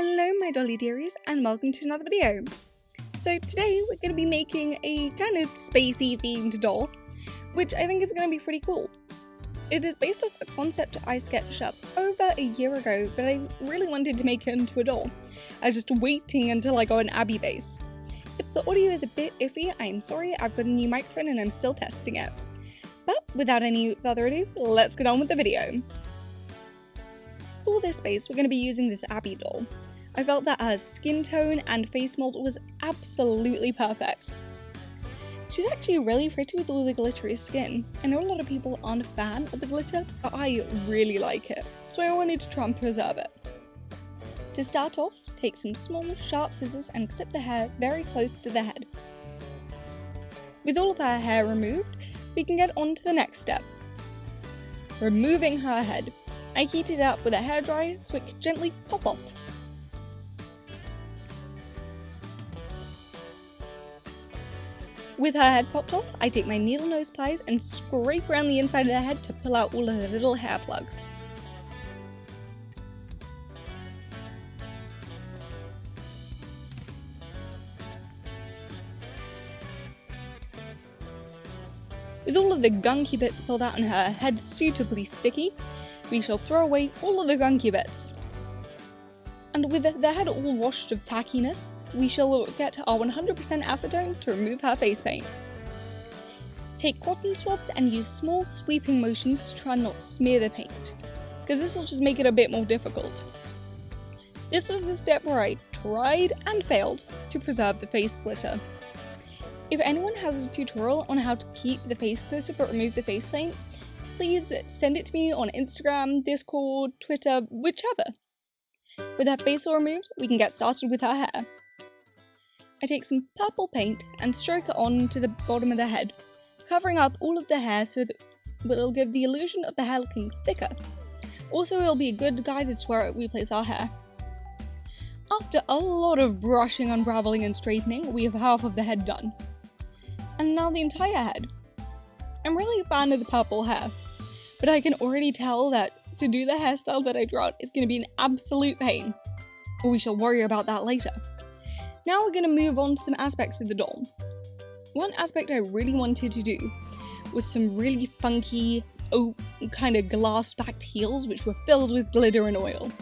Hello my dolly dearies and welcome to another video. So today we're going to be making a kind of spacey themed doll, which I think is going to be pretty cool. It is based off a concept I sketched up over a year ago, but I really wanted to make it into a doll. I was just waiting until I got an Abby base. If the audio is a bit iffy, I'm sorry, I've got a new microphone and I'm still testing it. But without any further ado, let's get on with the video. For this base, we're going to be using this Abby doll. I felt that her skin tone and face mold was absolutely perfect. She's actually really pretty with all the glittery skin. I know a lot of people aren't a fan of the glitter, but I really like it, so I wanted to try and preserve it. To start off, take some small, sharp scissors and clip the hair very close to the head. With all of her hair removed, we can get on to the next step. Removing her head. I heated it up with a hairdryer so it could gently pop off. With her head popped off, I take my needle nose pliers and scrape around the inside of the head to pull out all of the little hair plugs. With all of the gunky bits pulled out and her head suitably sticky, we shall throw away all of the gunky bits. And with the head all washed of tackiness, we shall get our 100% acetone to remove her face paint. Take cotton swabs and use small sweeping motions to try and not smear the paint, because this will just make it a bit more difficult. This was the step where I tried and failed to preserve the face glitter. If anyone has a tutorial on how to keep the face glitter but remove the face paint, please send it to me on Instagram, Discord, Twitter, whichever. With her face all removed, we can get started with her hair. I take some purple paint and stroke it on to the bottom of the head, covering up all of the hair so that it'll give the illusion of the hair looking thicker. Also, it'll be a good guide as to where we place our hair. After a lot of brushing, unraveling and straightening, we have half of the head done. And now the entire head. I'm really a fan of the purple hair, but I can already tell that to do the hairstyle that I drew out is going to be an absolute pain. But we shall worry about that later. Now we're going to move on to some aspects of the doll. One aspect I really wanted to do was some really funky, kind of glass-backed heels which were filled with glitter and oil.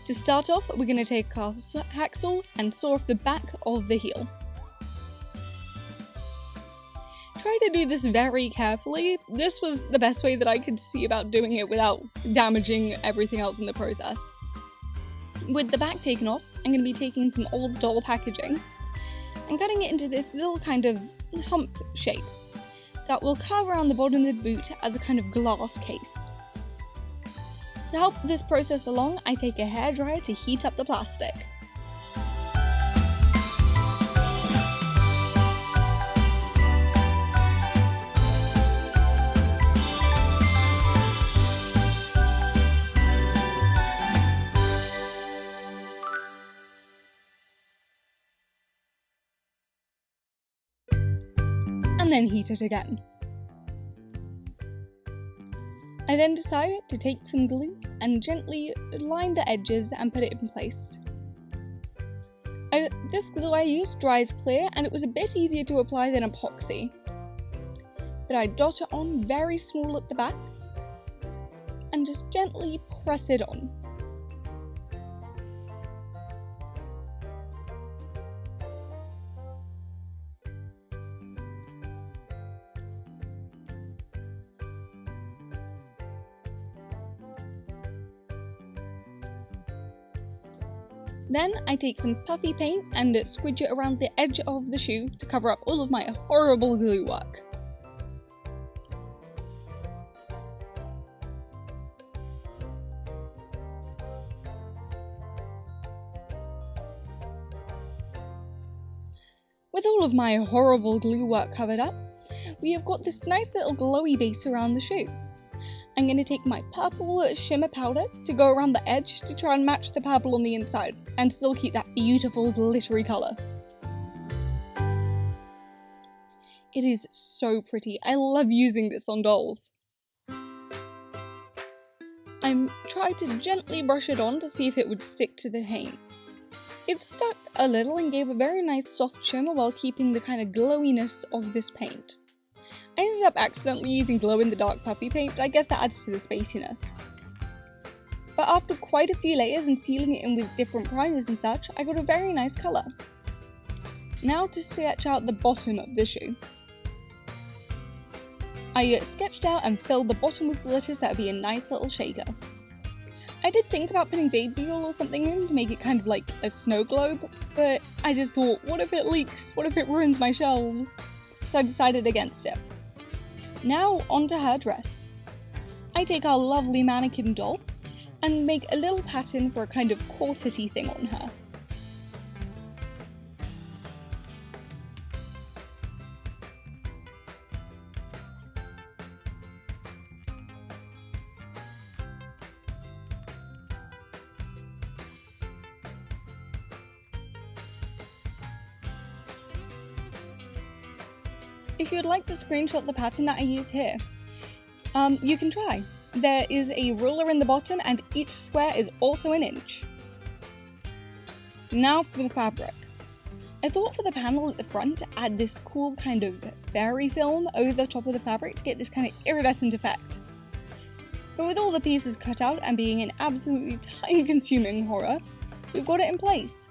To start off, we're going to take our hacksaw and saw off the back of the heel. Try to do this very carefully. This was the best way that I could see about doing it without damaging everything else in the process. With the back taken off, I'm going to be taking some old doll packaging and cutting it into this little kind of hump shape that will curve around the bottom of the boot as a kind of glass case. To help this process along, I take a hairdryer to heat up the plastic. And then heat it again. I then decided to take some glue and gently line the edges and put it in place. This glue I used dries clear and it was a bit easier to apply than epoxy. But I dot it on very small at the back and just gently press it on. Then I take some puffy paint and squidge it around the edge of the shoe to cover up all of my horrible glue work. With all of my horrible glue work covered up, we have got this nice little glowy base around the shoe. I'm going to take my purple shimmer powder to go around the edge to try and match the purple on the inside and still keep that beautiful glittery colour. It is so pretty. I love using this on dolls. I tried to gently brush it on to see if it would stick to the paint. It stuck a little and gave a very nice soft shimmer while keeping the kind of glowiness of this paint. I ended up accidentally using glow-in-the-dark puffy paint, but I guess that adds to the spaciness. But after quite a few layers and sealing it in with different primers and such, I got a very nice colour. Now to sketch out the bottom of the shoe. I sketched out and filled the bottom with glitters that would be a nice little shaker. I did think about putting baby oil or something in to make it kind of like a snow globe, but I just thought, what if it leaks? What if it ruins my shelves? So I decided against it. Now onto her dress. I take our lovely mannequin doll and make a little pattern for a kind of corsety thing on her. If you would like to screenshot the pattern that I use here, you can try. There is a ruler in the bottom and each square is also an inch. Now for the fabric. I thought for the panel at the front to add this cool kind of fairy film over the top of the fabric to get this kind of iridescent effect. But with all the pieces cut out and being an absolutely time-consuming horror, we've got it in place.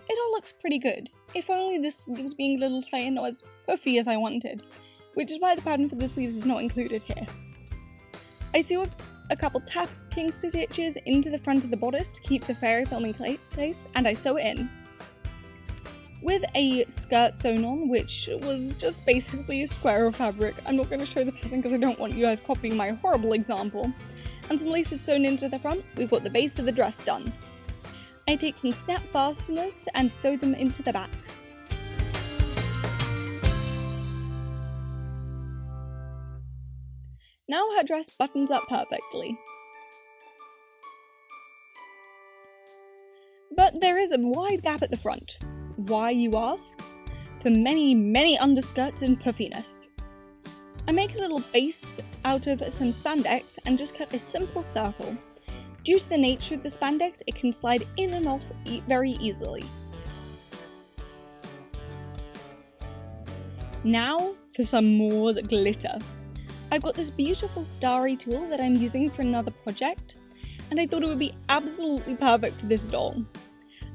It all looks pretty good, if only the sleeves being a little tight and not as puffy as I wanted, which is why the pattern for the sleeves is not included here. I sewed a couple tacking stitches into the front of the bodice to keep the fairy film in place, and I sew it in. With a skirt sewn on, which was just basically a square of fabric. I'm not going to show the pattern because I don't want you guys copying my horrible example. And some laces sewn into the front, we've got the base of the dress done. I take some snap fasteners and sew them into the back. Now her dress buttons up perfectly. But there is a wide gap at the front. Why, you ask? For many, many underskirts and puffiness. I make a little base out of some spandex and just cut a simple circle. Due to the nature of the spandex, it can slide in and off very easily. Now for some more glitter. I've got this beautiful starry tool that I'm using for another project, and I thought it would be absolutely perfect for this doll.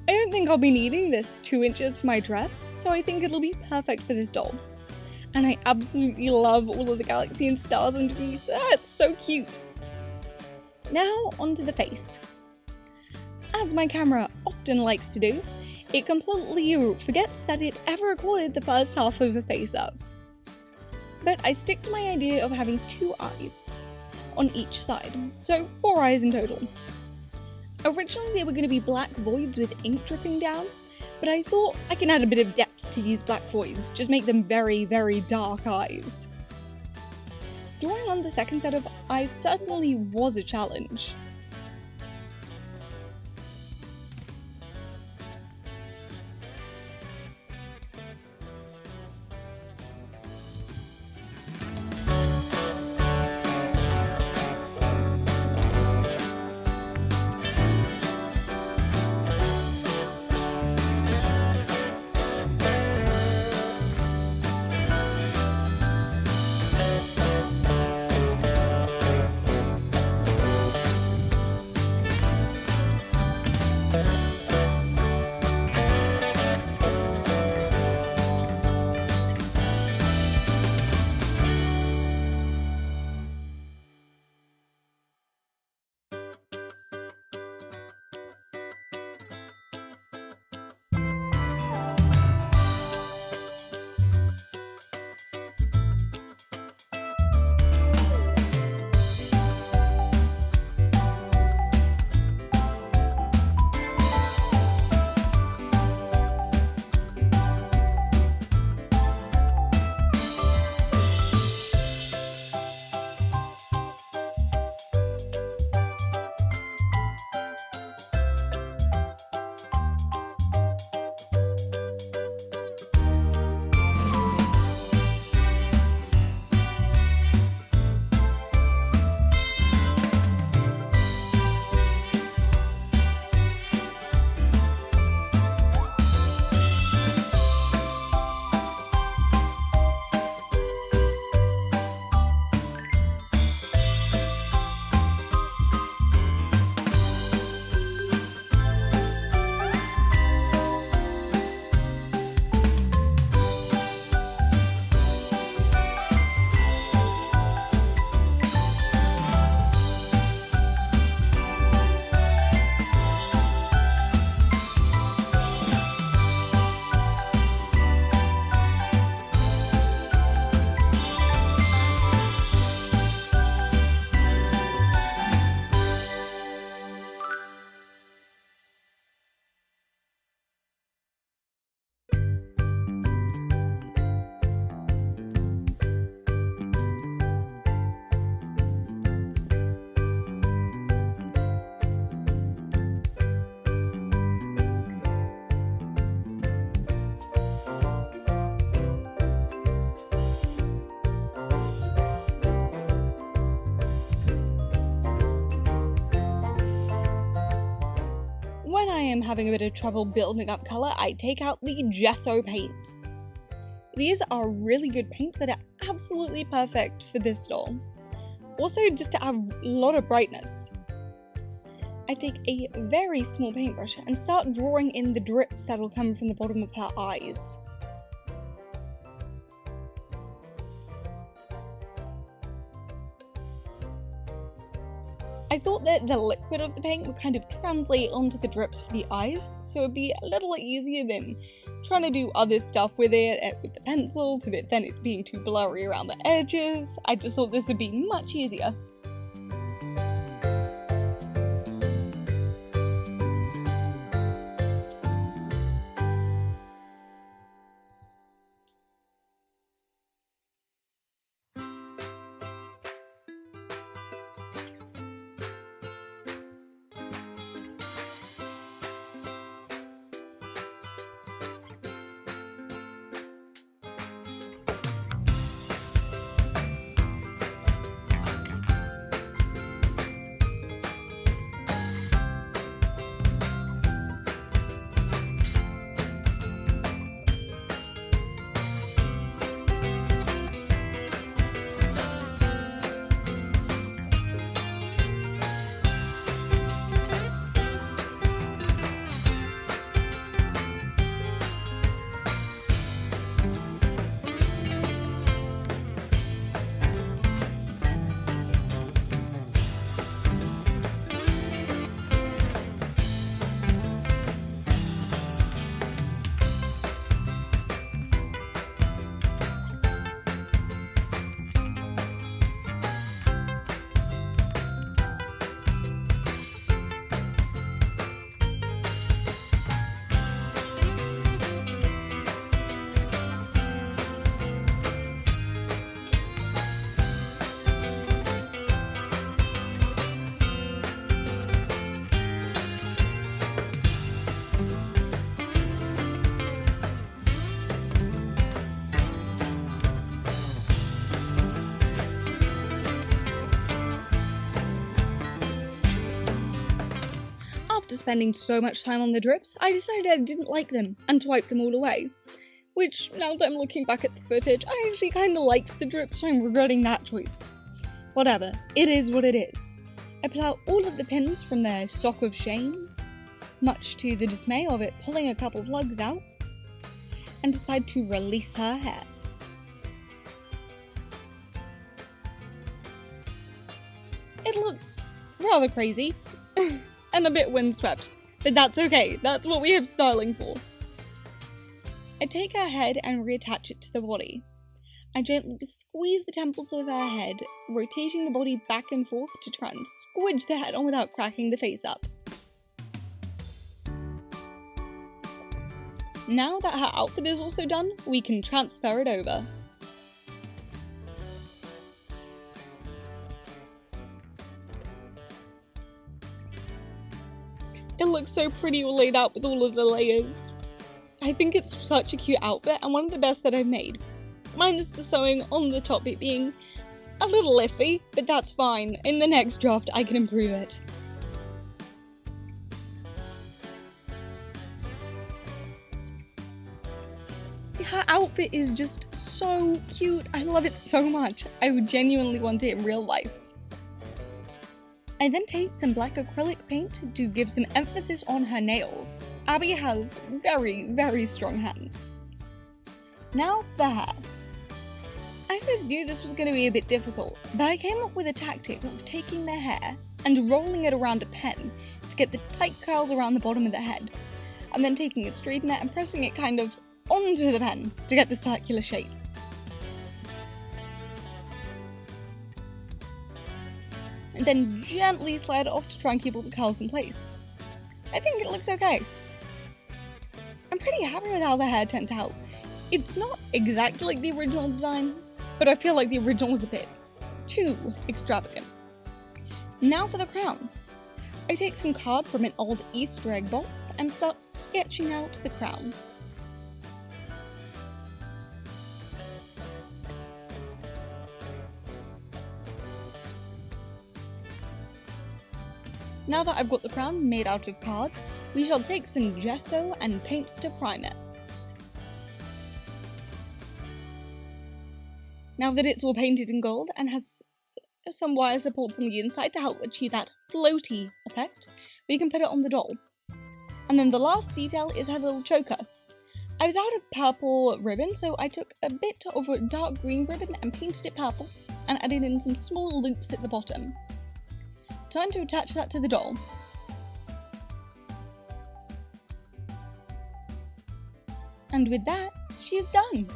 I don't think I'll be needing this 2 inches for my dress, so I think it'll be perfect for this doll. And I absolutely love all of the galaxy and stars underneath. It's so cute! Now onto the face. As my camera often likes to do, it completely forgets that it ever recorded the first half of the face up. But I stick to my idea of having 2 eyes on each side, so 4 eyes in total. Originally they were going to be black voids with ink dripping down, but I thought I can add a bit of depth to these black voids, just make them very, very dark eyes. Drawing on the second set of eyes certainly was a challenge. am having a bit of trouble building up colour, I take out the Gesso Paints. These are really good paints that are absolutely perfect for this doll. Also, just to add a lot of brightness. I take a very small paintbrush and start drawing in the drips that will come from the bottom of her eyes. I thought that the liquid of the paint would kind of translate onto the drips for the eyes, so it would be a little easier than trying to do other stuff with it with the pencil, to then it being too blurry around the edges. I just thought this would be much easier. After spending so much time on the drips, I decided I didn't like them and to wipe them all away. Which, now that I'm looking back at the footage, I actually kinda liked the drips, so I'm regretting that choice. Whatever, it is what it is. I pull out all of the pins from their sock of shame, much to the dismay of it pulling a couple of lugs out, and decide to release her hair. It looks rather crazy. And a bit windswept, but that's okay, that's what we have styling for. I take her head and reattach it to the body. I gently squeeze the temples of her head, rotating the body back and forth to try and squidge the head on without cracking the face up. Now that her outfit is also done, we can transfer it over. It looks so pretty all laid out with all of the layers. I think it's such a cute outfit and one of the best that I've made. Minus the sewing on the top bit being a little iffy, but that's fine. In the next draft I can improve it. Her outfit is just so cute. I love it so much. I would genuinely want it in real life. I then take some black acrylic paint to give some emphasis on her nails. Abby has very, very strong hands. Now the hair. I first knew this was going to be a bit difficult, but I came up with a tactic of taking the hair and rolling it around a pen to get the tight curls around the bottom of the head, and then taking a straightener and pressing it kind of onto the pen to get the circular shape. And then gently slide it off to try and keep all the curls in place. I think it looks okay. I'm pretty happy with how the hair turned out. It's not exactly like the original design, but I feel like the original was a bit too extravagant. Now for the crown. I take some card from an old Easter egg box and start sketching out the crown. Now that I've got the crown made out of card, we shall take some gesso and paints to prime it. Now that it's all painted in gold and has some wire supports on the inside to help achieve that floaty effect, we can put it on the doll. And then the last detail is her little choker. I was out of purple ribbon, so I took a bit of a dark green ribbon and painted it purple and added in some small loops at the bottom. Time to attach that to the doll. And with that, she is done!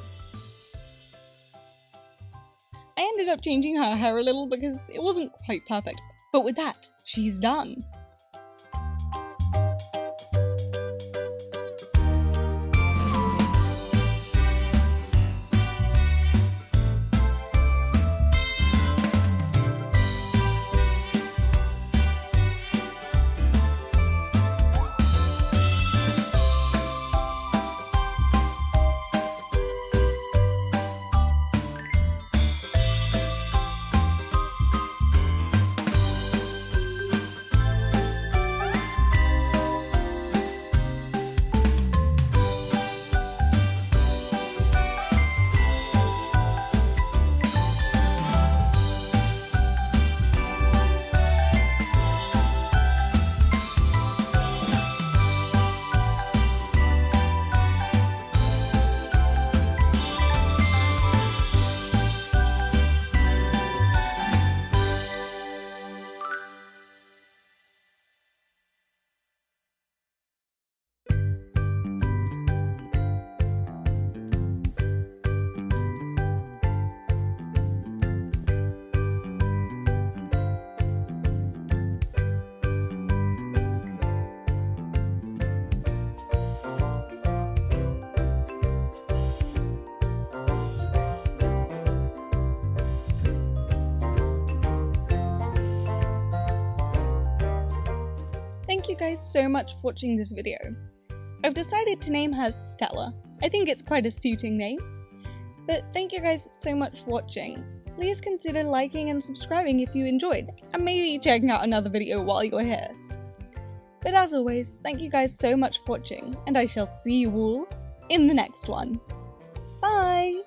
I ended up changing her hair a little because it wasn't quite perfect, but with that, she's done! Thank you guys so much for watching this video. I've decided to name her Stella. I think it's quite a suiting name. But thank you guys so much for watching. Please consider liking and subscribing if you enjoyed, and maybe checking out another video while you're here. But as always, thank you guys so much for watching, and I shall see you all in the next one. Bye!